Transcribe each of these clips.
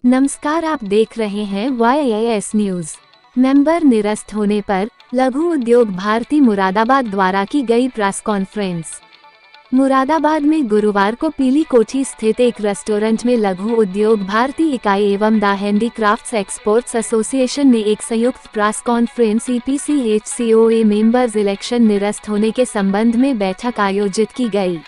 नमस्कार, आप देख रहे हैं YAS न्यूज। मेंबर निरस्त होने पर लघु उद्योग भारती मुरादाबाद द्वारा की गई प्रेस कॉन्फ्रेंस। मुरादाबाद में गुरुवार को पीली कोठी स्थित एक रेस्टोरेंट में लघु उद्योग भारती इकाई एवं द हैंडीक्राफ्ट्स एक्सपोर्ट्स एसोसिएशन ने एक संयुक्त press conference EPCHCOA members election निरस्त होने के संबंध में बैठक आयोजित की गई,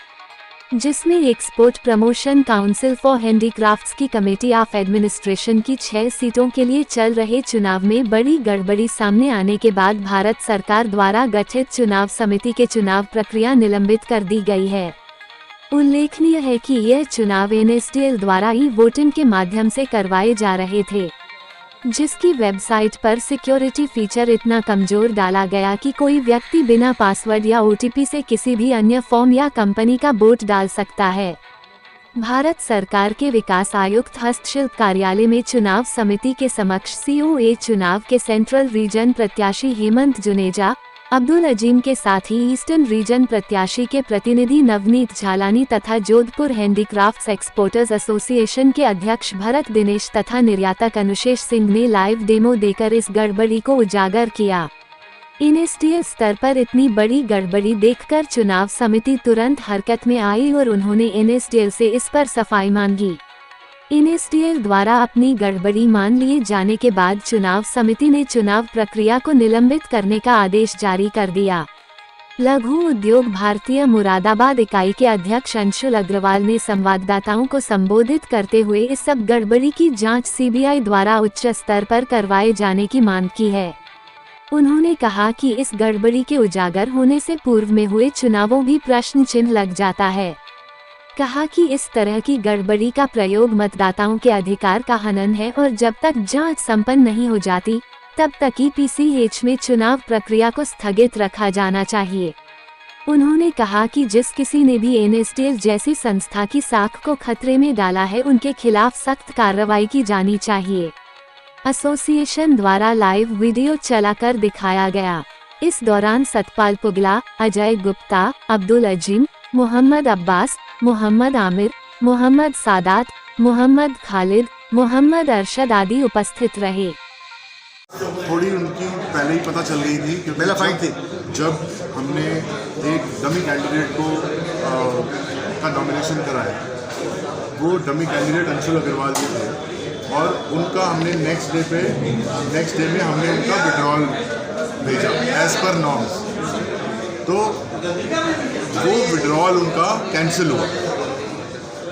जिसमें export promotion council for handicrafts की कमेटी ऑफ एडमिनिस्ट्रेशन की 6 सीटों के लिए चल रहे चुनाव में बड़ी गड़बड़ी सामने आने के बाद भारत सरकार द्वारा गठित चुनाव समिति के चुनाव प्रक्रिया निलंबित कर दी गई है। उल्लेखनीय है कि यह चुनाव NSDL द्वारा वोटिंग के माध्यम से करवाए जा रहे थे, जिसकी वेबसाइट पर सिक्योरिटी फीचर इतना कमजोर डाला गया कि कोई व्यक्ति बिना पासवर्ड या OTP से किसी भी अन्य फॉर्म या कंपनी का वोट डाल सकता है। भारत सरकार के विकास आयुक्त हस्तशिल्प कार्यालय में चुनाव समिति के समक्ष COA चुनाव के सेंट्रल रीजन प्रत्याशी हेमंत जुनेजा, अब्दुल अजीम के साथ ही ईस्टर्न रीजन प्रत्याशी के प्रतिनिधि नवनीत झालानी तथा जोधपुर हैंडीक्राफ्ट्स एक्सपोर्टर्स एसोसिएशन के अध्यक्ष भरत दिनेश तथा निर्यातक अनुशेष सिंह ने लाइव डेमो देकर इस गड़बड़ी को उजागर किया। NSDL स्तर पर इतनी बड़ी गड़बड़ी देखकर चुनाव समिति तुरंत हरकत में आई और उन्होंने NSDL से इस पर सफाई मांगी। NSDL द्वारा अपनी गड़बड़ी मान लिए जाने के बाद चुनाव समिति ने चुनाव प्रक्रिया को निलंबित करने का आदेश जारी कर दिया। लघु उद्योग भारतीय मुरादाबाद इकाई के अध्यक्ष अंशुल अग्रवाल ने संवाददाताओं को संबोधित करते हुए इस सब गड़बड़ी की जांच CBI द्वारा उच्च स्तर पर करवाए जाने की मांग की है। उन्होंने कहा कि इस गड़बड़ी के उजागर होने से पूर्व में हुए चुनावों भी प्रश्न चिन्ह लग जाता है। कहा कि इस तरह की गड़बड़ी का प्रयोग मतदाताओं के अधिकार का हनन है और जब तक जांच संपन्न नहीं हो जाती तब तक EPCH में चुनाव प्रक्रिया को स्थगित रखा जाना चाहिए। उन्होंने कहा कि जिस किसी ने भी NSDL जैसी संस्था की साख को खतरे में डाला है, उनके खिलाफ सख्त कार्रवाई की जानी चाहिए। एसोसिएशन द्वारा लाइव वीडियो चलाकर दिखाया गया। इस दौरान सतपाल पुगला, अजय गुप्ता, अब्दुल अजीम, मोहम्मद अब्बास, मोहम्मद आमिर, मोहम्मद सादात, मोहम्मद खालिद, मोहम्मद अरशद आदि उपस्थित रहे। थोड़ी उनकी पहले ही पता चल गई थी कि पहला फाइट थी जब हमने एक डमी कैंडिडेट को का नॉमिनेशन कराया। वो डमी कैंडिडेट अंशुल अग्रवाल जी थे और उनका हमने नेक्स्ट डे में हमने उनका विड्रॉल भेजा एज पर नॉर्म्स। तो वो विड्रॉल उनका कैंसिल हुआ।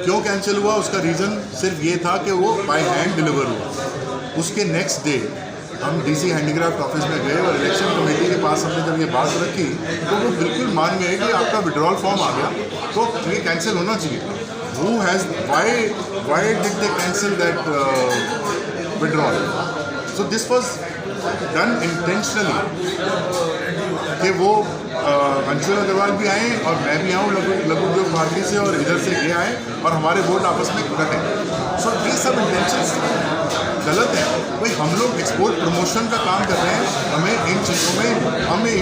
क्यों कैंसिल हुआ, उसका रीज़न सिर्फ ये था कि वो बाय हैंड डिलीवर हुआ। उसके नेक्स्ट डे हम DC हैंडीक्राफ्ट ऑफिस में गए और इलेक्शन कमेटी के पास हमने जब ये बात रखी तो वो बिल्कुल मान गए कि आपका विड्रॉल फॉर्म आ गया तो ये कैंसिल होना चाहिए। Who has why did they cancel that withdrawal? So this was done intentionally कि वो अंशुल अग्रवाल भी आए और मैं भी आऊँ लघु उद्योग भारती से और इधर से ये आए और हमारे वोट आपस में कटें। सो ये सब इंटेंशंस गलत है। भाई हम लोग एक्सपोर्ट प्रमोशन का काम कर रहे हैं, हमें इन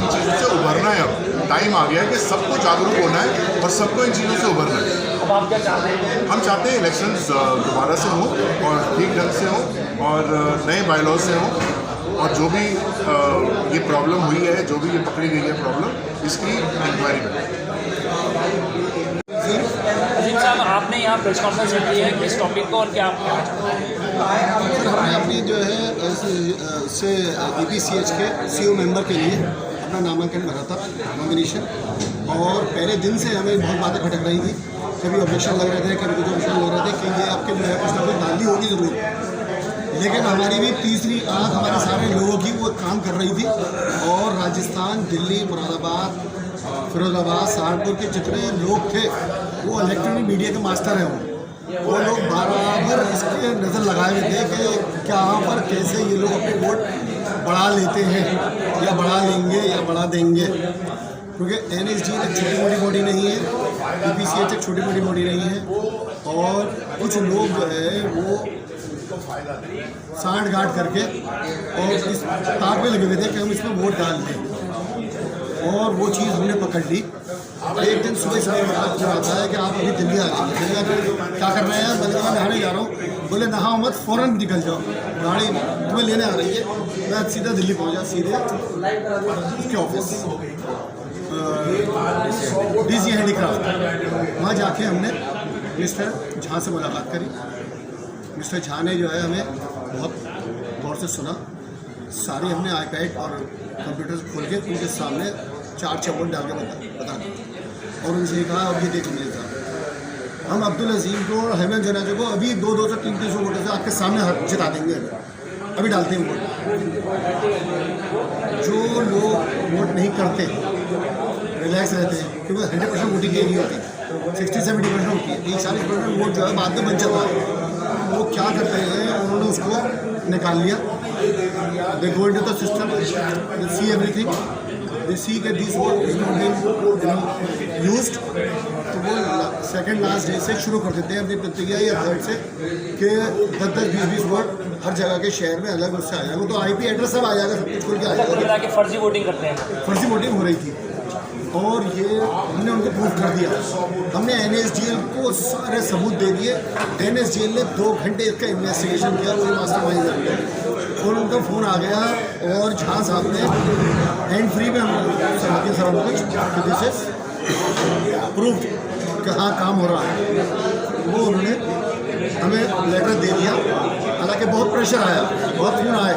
चीज़ों से उभरना है। अब टाइम आ गया है कि सबको जागरूक होना है और सबको इन चीज़ों से उभरना है। अब आप क्या चाहते हैं? हम चाहते हैं इलेक्शंस दोबारा से हों और ठीक ढंग से हों और नए बायलॉज से हों और जो भी ये प्रॉब्लम हुई है, जो भी ये पकड़ी गई है प्रॉब्लम, इसकी इंक्वायरी करें। अजीम साहब, आपने यहाँ प्रेस कॉन्फ्रेंस की है, किस टॉपिक को और क्या आप कहना चाहते हैं? हमने अपनी जो है से EPCH के CO मेंबर के लिए अपना नामांकन भरा था, नॉमिनेशन। और पहले दिन से हमें बहुत बातें खटक रही थी। कभी ऑब्जेक्शन लग रहे थे, कभी कुछ ऑब्जेक्शन लग रहे थे कि ये आपके जो है कुछ ना कुछ डालनी होगी ज़रूर। लेकिन हमारी भी तीसरी आँख हमारे सारे लोगों की वो काम कर रही थी और राजस्थान, दिल्ली, मुरादाबाद, फिरोजाबाद, सहारनपुर के जितने लोग थे वो इलेक्ट्रॉनिक मीडिया के मास्टर हैं। वो लोग बराबर इसके नज़र लगाए हुए थे कि कहाँ पर कैसे ये लोग अपने वोट बढ़ा लेते हैं या बढ़ा लेंगे या बढ़ा देंगे। क्योंकि NSDL एक छोटी मोटी बॉडी नहीं है, EPCH एक छोटी मोटी बॉडी नहीं है और कुछ लोग जो है वो सांठ गांठ करके और इस ताक में लगे हुए थे कि हम इसमें वोट डाल दें और वो चीज़ हमने पकड़ ली। एक दिन सुबह सुबह आता है कि आप अभी दिल्ली आ जाइए। दिल्ली आकर क्या कर रहे हैं? मैंने कहा नहाने जा रहा हूँ। बोले नहाओ मत, फ़ौरन निकल जाओ, गाड़ी तुम्हें लेने आ रही है। मैं सीधा दिल्ली पहुँचा, सीधे उसके ऑफिस डीसी हैंडीक्राफ्ट। वहाँ जाके हमने मिस्टर झा से मुलाकात करी। मिस्टर झा ने जो है हमें बहुत गौर से सुना। सारे हमने आईपैड और कंप्यूटर खोल के उनके सामने 4 चौबट डाल के बता और उनसे कहा अब ये देख लीजिए साहब, हम अब्दुल अजीम को और हेमंत जनाजा को अभी 200 से 300 वोटों से आपके सामने जिता देंगे। अभी डालते हैं वोट। जो लोग वोट नहीं करते रिलैक्स रहते हैं, क्योंकि 100% वोटिंग नहीं होती, 60-70% होती है। 40% वोट जो है बाद में बन जाता है। वो क्या करते हैं, उन्होंने उसको निकाल लिया। They go into the system, they see everything, they see that this vote is not being used. तो वो सेकंड लास्ट डे से शुरू कर देते हैं अपनी प्रतिक्रिया या थर्ड से कि 10-20 वोट हर जगह के शहर में अलग उससे आ जाएगा। वो तो आईपी एड्रेस सब आ जाएगा, सब कुछ खुल के आ जाएगा। फर्जी वोटिंग करते हैं, फर्जी वोटिंग हो रही थी और ये हमने उनको प्रूव कर दिया। हमने एनएसडीएल को सारे सबूत दे दिए। एनएसडीएल ने 2 घंटे इसका इन्वेस्टिगेशन किया, कोई मास्टरमाइंड है। और उनका फ़ोन आ गया और झा साहब ने हैंड फ्री में हम सब कुछ दिस इज प्रूव कि हाँ काम हो रहा है। वो उन्होंने हमें लेटर दे दिया। हालांकि बहुत प्रेशर आया, बहुत फ़ोन आए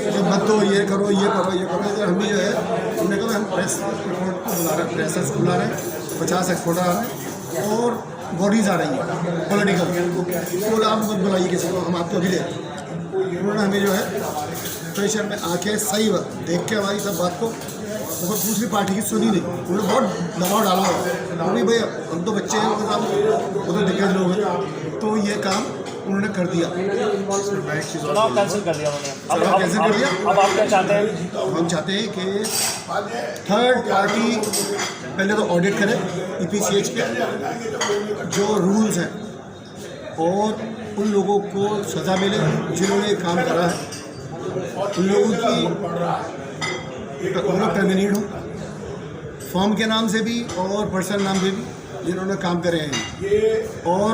कि मत दो, ये करो ये करो ये करो। अगर हम भी जो है उन्होंने कहा हम प्रेस रिपोर्ट को बुला रहे, प्रेसर्स को बुला रहे हैं, 50 एक्सपोर्टर आ रहे हैं और बॉडीज़ आ रही हैं पॉलिटिकल। तो आप मत बुलाइए किसी को, हम आपको अभी ले। उन्होंने हमें जो है प्रेशर में आके सही देख के हमारी सब बात को बहुत दूसरी पार्टी की सुनी नहीं। उन्होंने बहुत दबाव डाला हुआ क्योंकि भाई हम तो बच्चे हैं, उनके साथ वो तो दिग्गज लोग हैं। तो ये काम उन्होंने कर दिया, चुनाव कैंसिल कर दिया उन्होंने। चुनाव कैंसिल कर दिया। अब आप क्या चाहते हैं? हम चाहते हैं कि थर्ड पार्टी पहले तो ऑडिट करे ईपीसीएच के जो रूल्स हैं और उन लोगों को सज़ा मिले जिन्होंने ये काम करा है। उन लोगों की उन लोग टर्मिनेट हो, फॉर्म के नाम से भी और पर्सनल नाम से भी जिन्होंने काम करे हैं। और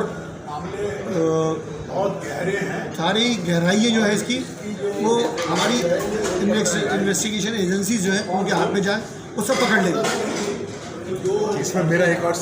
सारी गहराई जो है इसकी वो हमारी इन्वेस्टिगेशन एजेंसी जो है उनके हाथ में जाए, वो सब पकड़ लेंगे। इसमें मेरा एक और